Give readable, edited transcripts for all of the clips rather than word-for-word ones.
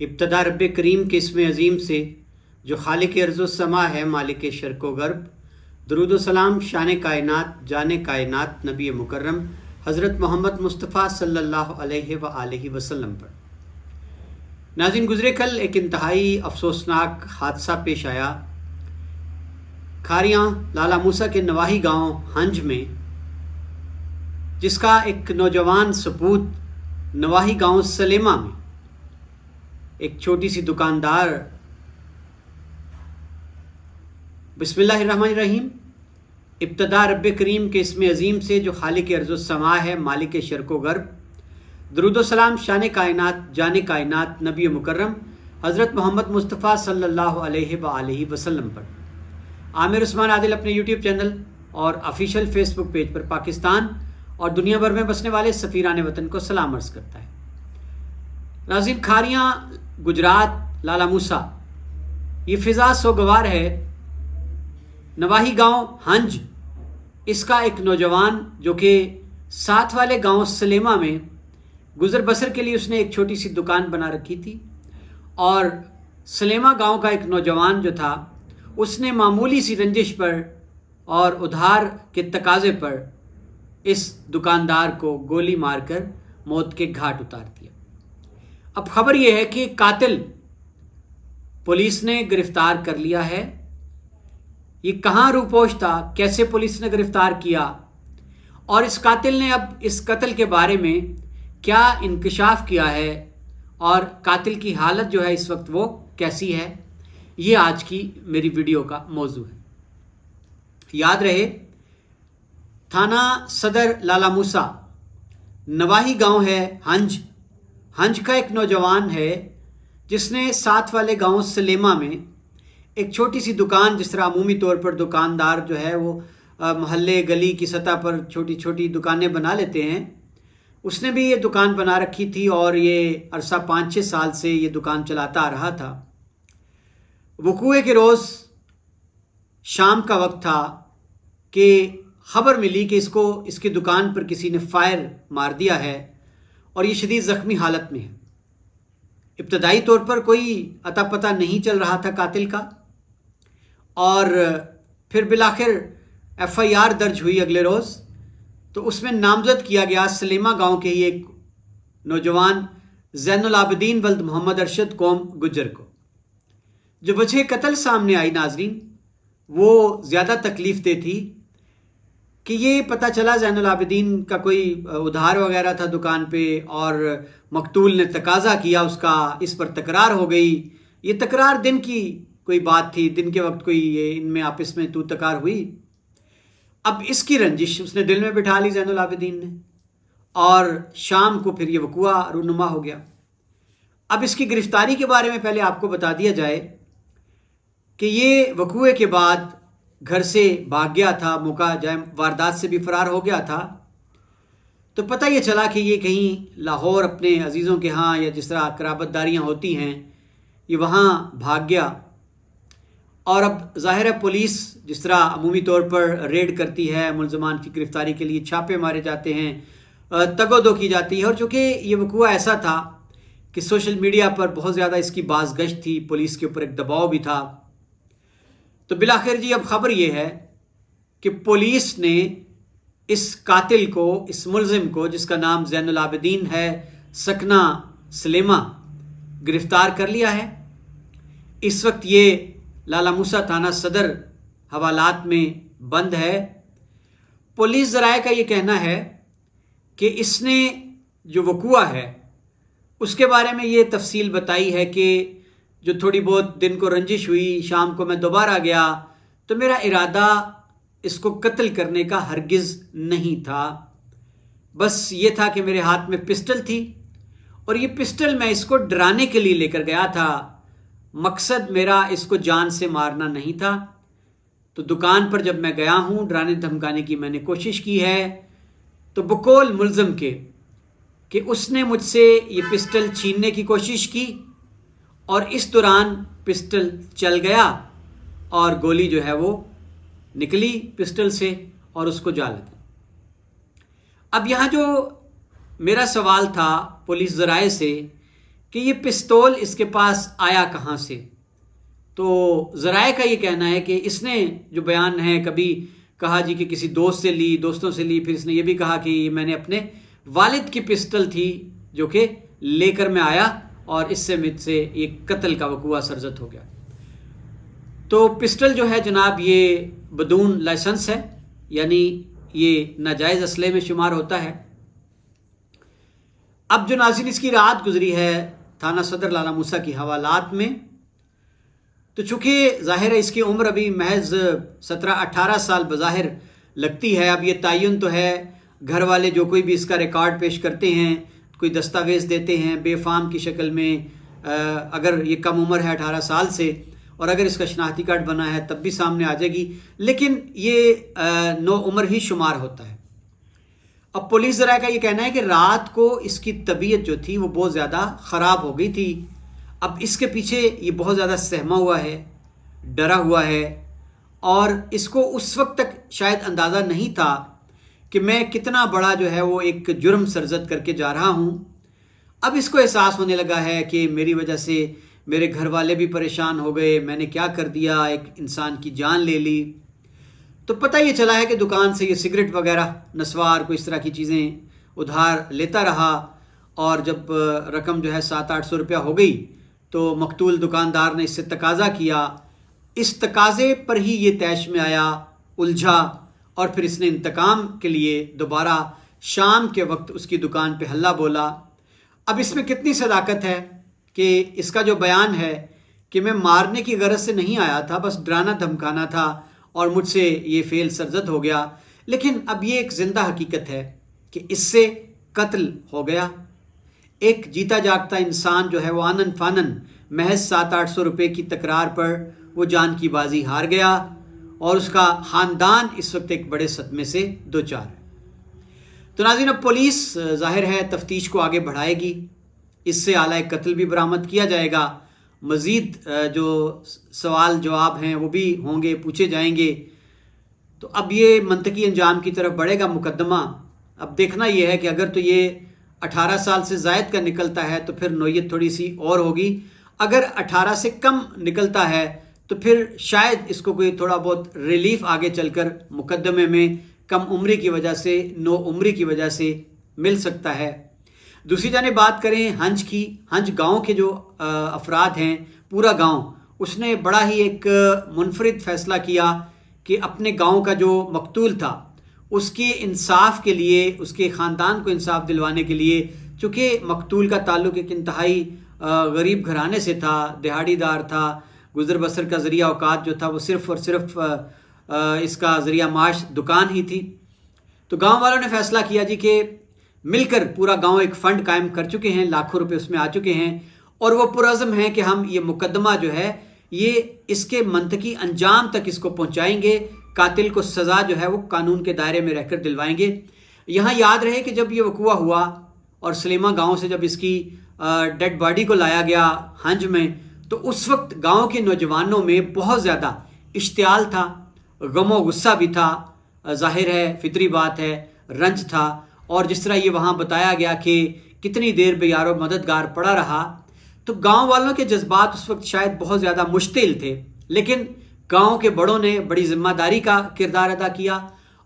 ابتدا رب کریم کے اسم عظیم سے جو خالق ارض و سما ہے، مالک شرق و غرب۔ درود و سلام شان کائنات، جان کائنات، نبی مکرم حضرت محمد مصطفیٰ صلی اللہ علیہ وآلہ وسلم پر۔ ناظرین، گزرے کل ایک انتہائی افسوسناک حادثہ پیش آیا کھاریاں لالہ موسیٰ کے نواحی گاؤں ہنج میں، جس کا ایک نوجوان سپوت نواحی گاؤں سلیمہ میں ایک چھوٹی سی دکاندار۔ بسم اللہ الرحمن الرحیم۔ ابتدا رب کریم کے اسم عظیم سے جو خالق ارض و سما ہے، مالک شرق و غرب۔ درود و سلام شان کائنات، جان کائنات، نبی مکرم حضرت محمد مصطفیٰ صلی اللہ علیہ وآلہ وسلم پر۔ عامر عثمان عادل اپنے یوٹیوب چینل اور آفیشیل فیس بک پیج پر پاکستان اور دنیا بھر میں بسنے والے سفیران وطن کو سلام عرض کرتا ہے۔ ناظرین، کھاریاں گجرات لالہ موسیٰ، یہ فضا سوگوار ہے۔ نواحی گاؤں ہنج، اس کا ایک نوجوان جو کہ ساتھ والے گاؤں سلیمہ میں گزر بسر کے لیے اس نے ایک چھوٹی سی دکان بنا رکھی تھی، اور سلیمہ گاؤں کا ایک نوجوان جو تھا، اس نے معمولی سی رنجش پر اور ادھار کے تقاضے پر اس دکاندار کو گولی مار کر موت کے گھاٹ اتار دیا۔ اب خبر یہ ہے کہ قاتل پولیس نے گرفتار کر لیا ہے۔ یہ کہاں روپوش تھا، کیسے پولیس نے گرفتار کیا، اور اس قاتل نے اب اس قتل کے بارے میں کیا انکشاف کیا ہے، اور قاتل کی حالت جو ہے اس وقت وہ کیسی ہے، یہ آج کی میری ویڈیو کا موضوع ہے۔ یاد رہے، تھانہ صدر لالہ موسیٰ، نواحی گاؤں ہے ہنج۔ ہنج کا ایک نوجوان ہے جس نے ساتھ والے گاؤں سلیمہ میں ایک چھوٹی سی دکان، جس طرح عمومی طور پر دکاندار جو ہے وہ محلے گلی کی سطح پر چھوٹی چھوٹی دکانیں بنا لیتے ہیں، اس نے بھی یہ دکان بنا رکھی تھی، اور یہ عرصہ 5-6 سال سے یہ دکان چلاتا آ رہا تھا۔ وقوعے کے روز شام کا وقت تھا کہ خبر ملی کہ اس کی دکان پر کسی نے فائر مار دیا ہے، اور یہ شدید زخمی حالت میں ہے۔ ابتدائی طور پر کوئی اتا پتہ نہیں چل رہا تھا قاتل کا، اور پھر بالآخر FIR درج ہوئی اگلے روز، تو اس میں نامزد کیا گیا سلیمہ گاؤں کے ہی ایک نوجوان زین العابدین ولد محمد ارشد قوم گجر کو۔ جو وجہ قتل سامنے آئی ناظرین، وہ زیادہ تکلیف دہ تھی کہ یہ پتہ چلا زین العابدین کا کوئی ادھار وغیرہ تھا دکان پہ، اور مقتول نے تقاضا کیا اس کا، اس پر تکرار ہو گئی۔ یہ تکرار دن کی کوئی بات تھی، دن کے وقت کوئی ان میں آپس میں تو تکار ہوئی۔ اب اس کی رنجش اس نے دل میں بٹھا لی زین العابدین نے، اور شام کو پھر یہ وقوعہ رونما ہو گیا۔ اب اس کی گرفتاری کے بارے میں پہلے آپ کو بتا دیا جائے کہ یہ وقوعے کے بعد گھر سے بھاگ گیا تھا، موقع جائے واردات سے بھی فرار ہو گیا تھا۔ تو پتہ یہ چلا کہ یہ کہیں لاہور اپنے عزیزوں کے ہاں، یا جس طرح قرابت داریاں ہوتی ہیں، یہ وہاں بھاگ گیا۔ اور اب ظاہر ہے پولیس جس طرح عمومی طور پر ریڈ کرتی ہے، ملزمان کی گرفتاری کے لیے چھاپے مارے جاتے ہیں، تگ و دو کی جاتی ہے، اور چونکہ یہ وقوعہ ایسا تھا کہ سوشل میڈیا پر بہت زیادہ اس کی بازگشت تھی، پولیس کے اوپر ایک دباؤ بھی تھا، تو بالآخر جی اب خبر یہ ہے کہ پولیس نے اس قاتل کو، اس ملزم کو، جس کا نام زین العابدین ہے، سکنہ سلیمہ، گرفتار کر لیا ہے۔ اس وقت یہ لالہ موسیٰ تھانہ صدر حوالات میں بند ہے۔ پولیس ذرائع کا یہ کہنا ہے کہ اس نے جو وقوعہ ہے اس کے بارے میں یہ تفصیل بتائی ہے کہ جو تھوڑی بہت دن کو رنجش ہوئی، شام کو میں دوبارہ گیا، تو میرا ارادہ اس کو قتل کرنے کا ہرگز نہیں تھا، بس یہ تھا کہ میرے ہاتھ میں پسٹل تھی، اور یہ پسٹل میں اس کو ڈرانے کے لیے لے کر گیا تھا، مقصد میرا اس کو جان سے مارنا نہیں تھا۔ تو دکان پر جب میں گیا ہوں، ڈرانے دھمکانے کی میں نے کوشش کی ہے، تو بقول ملزم کے کہ اس نے مجھ سے یہ پسٹل چھیننے کی کوشش کی، اور اس دوران پسٹل چل گیا، اور گولی جو ہے وہ نکلی پسٹل سے اور اس کو جا لگی۔ اب یہاں جو میرا سوال تھا پولیس ذرائع سے کہ یہ پستول اس کے پاس آیا کہاں سے، تو ذرائع کا یہ کہنا ہے کہ اس نے جو بیان ہے کبھی کہا جی کہ کسی دوستوں سے لی، پھر اس نے یہ بھی کہا کہ میں نے اپنے والد کی پسٹل تھی جو کہ لے کر میں آیا اور اس سے مجھ سے ایک قتل کا وقوع سرزد ہو گیا۔ تو پسٹل جو ہے جناب یہ بدون لائسنس ہے، یعنی یہ ناجائز اسلحے میں شمار ہوتا ہے۔ اب جو ناظرین اس کی رات گزری ہے تھانہ صدر لالہ موسیٰ کی حوالات میں، تو چونکہ ظاہر ہے اس کی عمر ابھی محض 17-18 سال بظاہر لگتی ہے۔ اب یہ تعین تو ہے، گھر والے جو کوئی بھی اس کا ریکارڈ پیش کرتے ہیں، کوئی دستاویز دیتے ہیں بے فام کی شکل میں، اگر یہ کم عمر ہے 18 سال سے، اور اگر اس کا شناختی کارڈ بنا ہے تب بھی سامنے آ جائے گی، لیکن یہ نو عمر ہی شمار ہوتا ہے۔ اب پولیس ذرائع کا یہ کہنا ہے کہ رات کو اس کی طبیعت جو تھی وہ بہت زیادہ خراب ہو گئی تھی۔ اب اس کے پیچھے یہ بہت زیادہ سہما ہوا ہے، ڈرا ہوا ہے، اور اس کو اس وقت تک شاید اندازہ نہیں تھا کہ میں کتنا بڑا جو ہے وہ ایک جرم سرزد کر کے جا رہا ہوں۔ اب اس کو احساس ہونے لگا ہے کہ میری وجہ سے میرے گھر والے بھی پریشان ہو گئے، میں نے کیا کر دیا، ایک انسان کی جان لے لی۔ تو پتہ یہ چلا ہے کہ دکان سے یہ سگریٹ وغیرہ، نسوار، کوئی اس طرح کی چیزیں ادھار لیتا رہا، اور جب رقم جو ہے 700-800 روپیہ ہو گئی تو مقتول دکاندار نے اس سے تقاضا کیا۔ اس تقاضے پر ہی یہ طیش میں آیا، الجھا، اور پھر اس نے انتقام کے لیے دوبارہ شام کے وقت اس کی دکان پہ حلہ بولا۔ اب اس میں کتنی صداقت ہے کہ اس کا جو بیان ہے کہ میں مارنے کی غرض سے نہیں آیا تھا، بس ڈرانا دھمکانا تھا اور مجھ سے یہ فعل سرزد ہو گیا، لیکن اب یہ ایک زندہ حقیقت ہے کہ اس سے قتل ہو گیا۔ ایک جیتا جاگتا انسان جو ہے وہ آنن فانن محض 700-800 روپے کی تکرار پر وہ جان کی بازی ہار گیا، اور اس کا خاندان اس وقت ایک بڑے صدمے سے دوچار ہے۔ تو ناظرین اب پولیس ظاہر ہے تفتیش کو آگے بڑھائے گی، اس سے آلہ قتل بھی برآمد کیا جائے گا، مزید جو سوال جواب ہیں وہ بھی ہوں گے، پوچھے جائیں گے۔ تو اب یہ منطقی انجام کی طرف بڑھے گا مقدمہ۔ اب دیکھنا یہ ہے کہ اگر تو یہ 18 سال سے زائد کا نکلتا ہے تو پھر نوعیت تھوڑی سی اور ہوگی، اگر 18 سے کم نکلتا ہے تو پھر شاید اس کو کوئی تھوڑا بہت ریلیف آگے چل کر مقدمے میں کم عمری کی وجہ سے، نو عمری کی وجہ سے مل سکتا ہے۔ دوسری جانب بات کریں ہنج کی، ہنج گاؤں کے جو افراد ہیں، پورا گاؤں، اس نے بڑا ہی ایک منفرد فیصلہ کیا کہ اپنے گاؤں کا جو مقتول تھا اس کے انصاف کے لیے، اس کے خاندان کو انصاف دلوانے کے لیے، چونکہ مقتول کا تعلق ایک انتہائی غریب گھرانے سے تھا، دہاڑی دار تھا، گزر بسر کا ذریعہ اوقات جو تھا وہ صرف اور صرف اس کا ذریعہ معاش دکان ہی تھی۔ تو گاؤں والوں نے فیصلہ کیا جی کہ مل کر پورا گاؤں ایک فنڈ قائم کر چکے ہیں، لاکھوں روپے اس میں آ چکے ہیں، اور وہ پرعزم ہیں کہ ہم یہ مقدمہ جو ہے یہ اس کے منطقی انجام تک اس کو پہنچائیں گے، قاتل کو سزا جو ہے وہ قانون کے دائرے میں رہ کر دلوائیں گے۔ یہاں یاد رہے کہ جب یہ وقوع ہوا اور سلیمہ گاؤں سے جب اس کی ڈیڈ باڈی کو لایا گیا ہنج میں، تو اس وقت گاؤں کے نوجوانوں میں بہت زیادہ اشتعال تھا، غم و غصہ بھی تھا، ظاہر ہے فطری بات ہے، رنج تھا، اور جس طرح یہ وہاں بتایا گیا کہ کتنی دیر بے یار و مددگار پڑا رہا، تو گاؤں والوں کے جذبات اس وقت شاید بہت زیادہ مشتعل تھے، لیکن گاؤں کے بڑوں نے بڑی ذمہ داری کا کردار ادا کیا،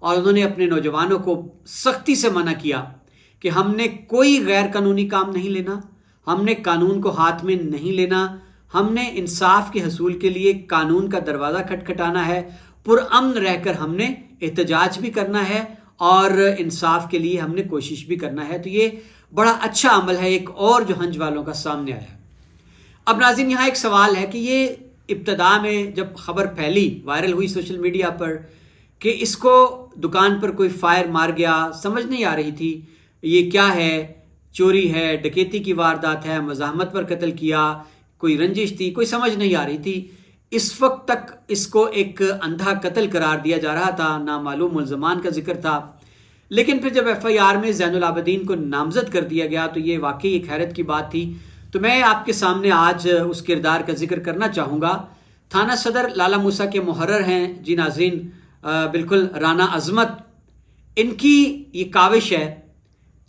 اور انہوں نے اپنے نوجوانوں کو سختی سے منع کیا کہ ہم نے کوئی غیر قانونی کام نہیں لینا، ہم نے قانون کو ہاتھ میں نہیں لینا، ہم نے انصاف کے حصول کے لیے قانون کا دروازہ کھٹکھٹانا ہے، پرامن رہ کر ہم نے احتجاج بھی کرنا ہے، اور انصاف کے لیے ہم نے کوشش بھی کرنا ہے۔ تو یہ بڑا اچھا عمل ہے ایک اور جو ہنج والوں کا سامنے آیا ہے۔ اب ناظرین یہاں ایک سوال ہے کہ یہ ابتدا میں جب خبر پھیلی، وائرل ہوئی سوشل میڈیا پر کہ اس کو دکان پر کوئی فائر مار گیا، سمجھ نہیں آ رہی تھی یہ کیا ہے، چوری ہے، ڈکیتی کی واردات ہے، مزاحمت پر قتل کیا، کوئی رنجش تھی، کوئی سمجھ نہیں آ رہی تھی۔ اس وقت تک اس کو ایک اندھا قتل قرار دیا جا رہا تھا، نامعلوم ملزمان کا ذکر تھا، لیکن پھر جب FIR میں زین العابدین کو نامزد کر دیا گیا تو یہ واقعی ایک حیرت کی بات تھی۔ تو میں آپ کے سامنے آج اس کردار کا ذکر کرنا چاہوں گا تھانہ صدر لالا موسیٰ کے محرر ہیں جی ناظرین بالکل رانا عظمت، ان کی یہ کاوش ہے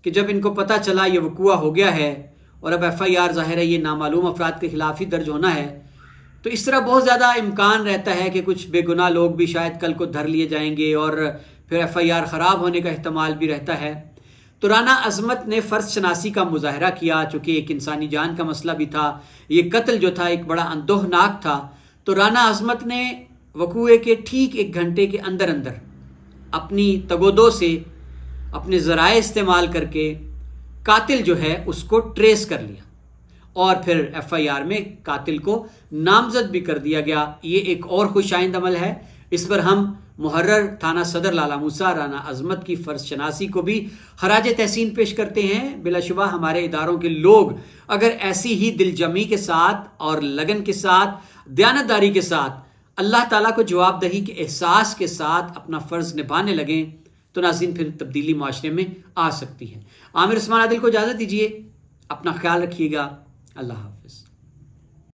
کہ جب ان کو پتہ چلا یہ وقوع ہو گیا ہے اور اب ایف آئی آر ظاہر ہے یہ نامعلوم افراد کے خلاف ہی درج ہونا ہے، تو اس طرح بہت زیادہ امکان رہتا ہے کہ کچھ بے گناہ لوگ بھی شاید کل کو دھر لیے جائیں گے اور پھر ایف آئی آر خراب ہونے کا احتمال بھی رہتا ہے۔ تو رانا عظمت نے فرض شناسی کا مظاہرہ کیا، چونکہ ایک انسانی جان کا مسئلہ بھی تھا، یہ قتل جو تھا ایک بڑا اندوہناک تھا۔ تو رانا عظمت نے وقوعے کے ٹھیک 1 گھنٹے کے اندر اپنی تگودو سے اپنے ذرائع استعمال کر کے قاتل جو ہے اس کو ٹریس کر لیا اور پھر ایف آئی آر میں قاتل کو نامزد بھی کر دیا گیا۔ یہ ایک اور خوش آئند عمل ہے، اس پر ہم محرر تھانہ صدر لالا موسیٰ رانا عظمت کی فرض شناسی کو بھی خراج تحسین پیش کرتے ہیں۔ بلا شبہ ہمارے اداروں کے لوگ اگر ایسی ہی دل جمی کے ساتھ اور لگن کے ساتھ دیانتداری کے ساتھ اللہ تعالیٰ کو جواب دہی کے احساس کے ساتھ اپنا فرض نبھانے لگیں تو ناظرین پھر تبدیلی معاشرے میں آ سکتی ہے۔ عامر عثمان عادل کو اجازت دیجیے، اپنا خیال رکھیے گا، اللہ حافظ۔